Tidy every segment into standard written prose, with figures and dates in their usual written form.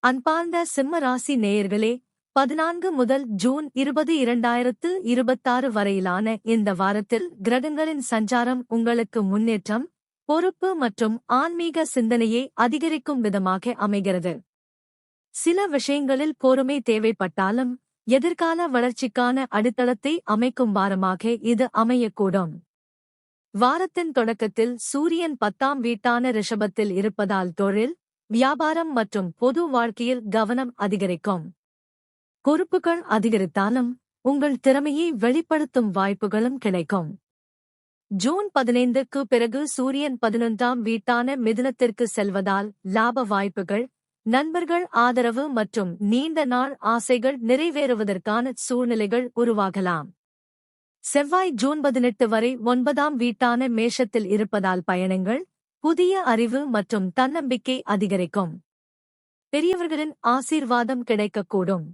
அன்பார்ந்த சிம்ம ராசி நேயர்களே, 14 முதல் ஜூன் 20, 2026 வரையிலான இந்த வாரத்தில் கிரகங்களின் சஞ்சாரம் உங்களுக்கு முன்னேற்றம், பொறுப்பு மற்றும் ஆன்மீக சிந்தனையை அதிகரிக்கும் விதமாக அமைகிறது. சில விஷயங்களில் பொறுமை தேவைப்பட்டாலும், எதிர்கால வளர்ச்சிக்கான அடித்தளத்தை அமைக்கும் வாரமாக இது அமையக்கூடும். வாரத்தின் தொடக்கத்தில் சூரியன் 10ஆம் வீட்டான ரிஷபத்தில் இருப்பதால் தொழில், வியாபாரம் மற்றும் பொது வாழ்க்கையில் கவனம் அதிகரிக்கும். பொறுப்புகள் அதிகரித்தாலும் உங்கள் திறமையை வெளிப்படுத்தும் வாய்ப்புகளும் கிடைக்கும். ஜூன் 15க்கு பிறகு சூரியன் 11ஆம் வீட்டான மிதுனத்திற்கு செல்வதால் லாப வாய்ப்புகள், நண்பர்கள் ஆதரவு மற்றும் நீண்ட நாள் ஆசைகள் நிறைவேறுவதற்கான சூழ்நிலைகள் உருவாகலாம். செவ்வாய் ஜூன் 18 வரை 9ஆம் வீட்டான மேஷத்தில் இருப்பதால் பயணங்கள், புதிய அறிவு மற்றும் தன்னம்பிக்கை அதிகரிக்கும். பெரியவர்களின் ஆசீர்வாதம் கிடைக்கக்கூடும்.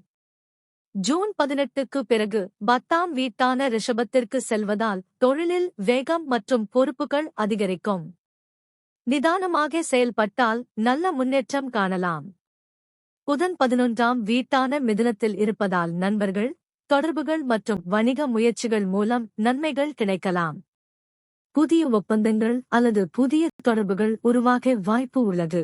ஜூன் 18க்கு பிறகு 10ஆம் வீட்டான ரிஷபத்திற்கு செல்வதால் தொழிலில் வேகம் மற்றும் பொறுப்புகள் அதிகரிக்கும். நிதானமாக செயல்பட்டால் நல்ல முன்னேற்றம் காணலாம். புதன் 11ஆம் வீட்டான மிதுனத்தில் இருப்பதால் நண்பர்கள், தொடர்புகள் மற்றும் வணிக முயற்சிகள் மூலம் நன்மைகள் கிடைக்கலாம். புதிய ஒப்பந்தங்கள் அல்லது புதிய தொடர்புகள் உருவாக வாய்ப்பு உள்ளது.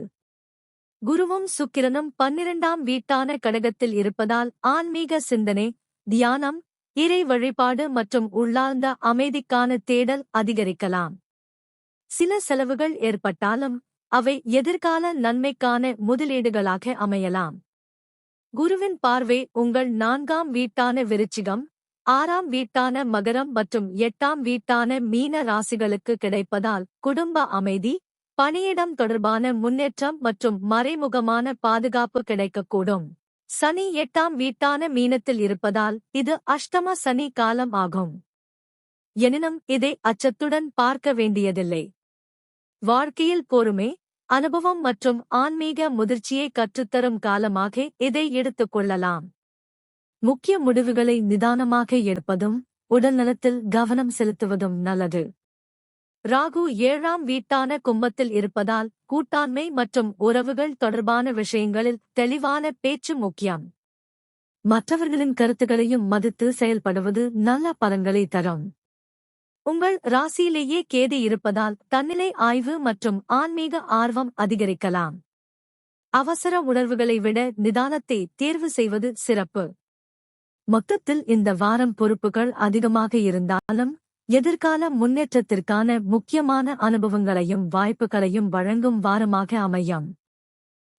குருவும் சுக்கிரனும் 12ஆம் வீட்டான கடகத்தில் இருப்பதால் ஆன்மீக சிந்தனை, தியானம், இறை வழிபாடு மற்றும் உள்ளார்ந்த அமைதிக்கான தேடல் அதிகரிக்கலாம். சில செலவுகள் ஏற்பட்டாலும் அவை எதிர்கால நன்மைக்கான முதலீடுகளாக அமையலாம். குருவின் பார்வை உங்கள் 4ஆம் வீட்டான விருச்சிகம், 6ஆம் வீட்டான மகரம் மற்றும் 8ஆம் வீட்டான மீன ராசிகளுக்கு கிடைப்பதால் குடும்ப அமைதி, பணியிடம் தொடர்பான முன்னேற்றம் மற்றும் மறைமுகமான பாதுகாப்பு கிடைக்கக்கூடும். சனி 8ஆம் வீட்டான மீனத்தில் இருப்பதால் இது அஷ்டம சனி காலம் ஆகும். எனினும் இதை அச்சத்துடன் பார்க்க வேண்டியதில்லை. வாழ்க்கையில் பொறுமை, அனுபவம் மற்றும் ஆன்மீக முதிர்ச்சியை கற்றுத்தரும் காலமாக இதை எடுத்துக் கொள்ளலாம். முக்கிய முடிவுகளை நிதானமாக எடுப்பதும் உடல்நலத்தில் கவனம் செலுத்துவதும் நல்லது. ராகு 7ஆம் வீட்டான கும்பத்தில் இருப்பதால் கூட்டாண்மை மற்றும் உறவுகள் தொடர்பான விஷயங்களில் தெளிவான பேச்சு முக்கியம். மற்றவர்களின் கருத்துக்களையும் மதித்து செயல்படுவது நல்ல பலன்களை தரும். உங்கள் ராசியிலேயே கேது இருப்பதால் தன்னிலை ஆய்வு மற்றும் ஆன்மீக ஆர்வம் அதிகரிக்கலாம். அவசர உணர்வுகளை விட நிதானத்தை தேர்வு செய்வது சிறப்பு. மொத்தத்தில் இந்த வாரம் பொறுப்புகள் அதிகமாக இருந்தாலும் எதிர்கால முன்னேற்றத்திற்கான முக்கியமான அனுபவங்களையும் வாய்ப்புகளையும் வழங்கும் வாரமாக அமையும்.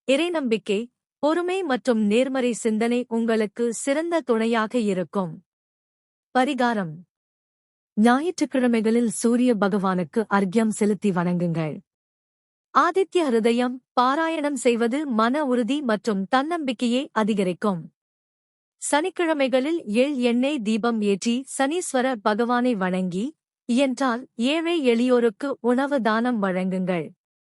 இறைநம்பிக்கை, பொறுமை மற்றும் நேர்மறை சிந்தனை உங்களுக்கு சிறந்த துணையாக இருக்கும். பரிகாரம்: ஞாயிற்றுக்கிழமைகளில் சூரிய பகவானுக்கு அர்க்யம் செலுத்தி வணங்குங்கள். ஆதித்ய ஹிருதயம் பாராயணம் செய்வது மன உறுதி மற்றும் தன்னம்பிக்கையை அதிகரிக்கும். சனிக்கிழமைகளில் எண்ணெய் தீபம் ஏற்றி சனீஸ்வர பகவானை வணங்கி, இயன்றால் ஏழை எளியோருக்கு உணவு தானம் வழங்குங்கள்.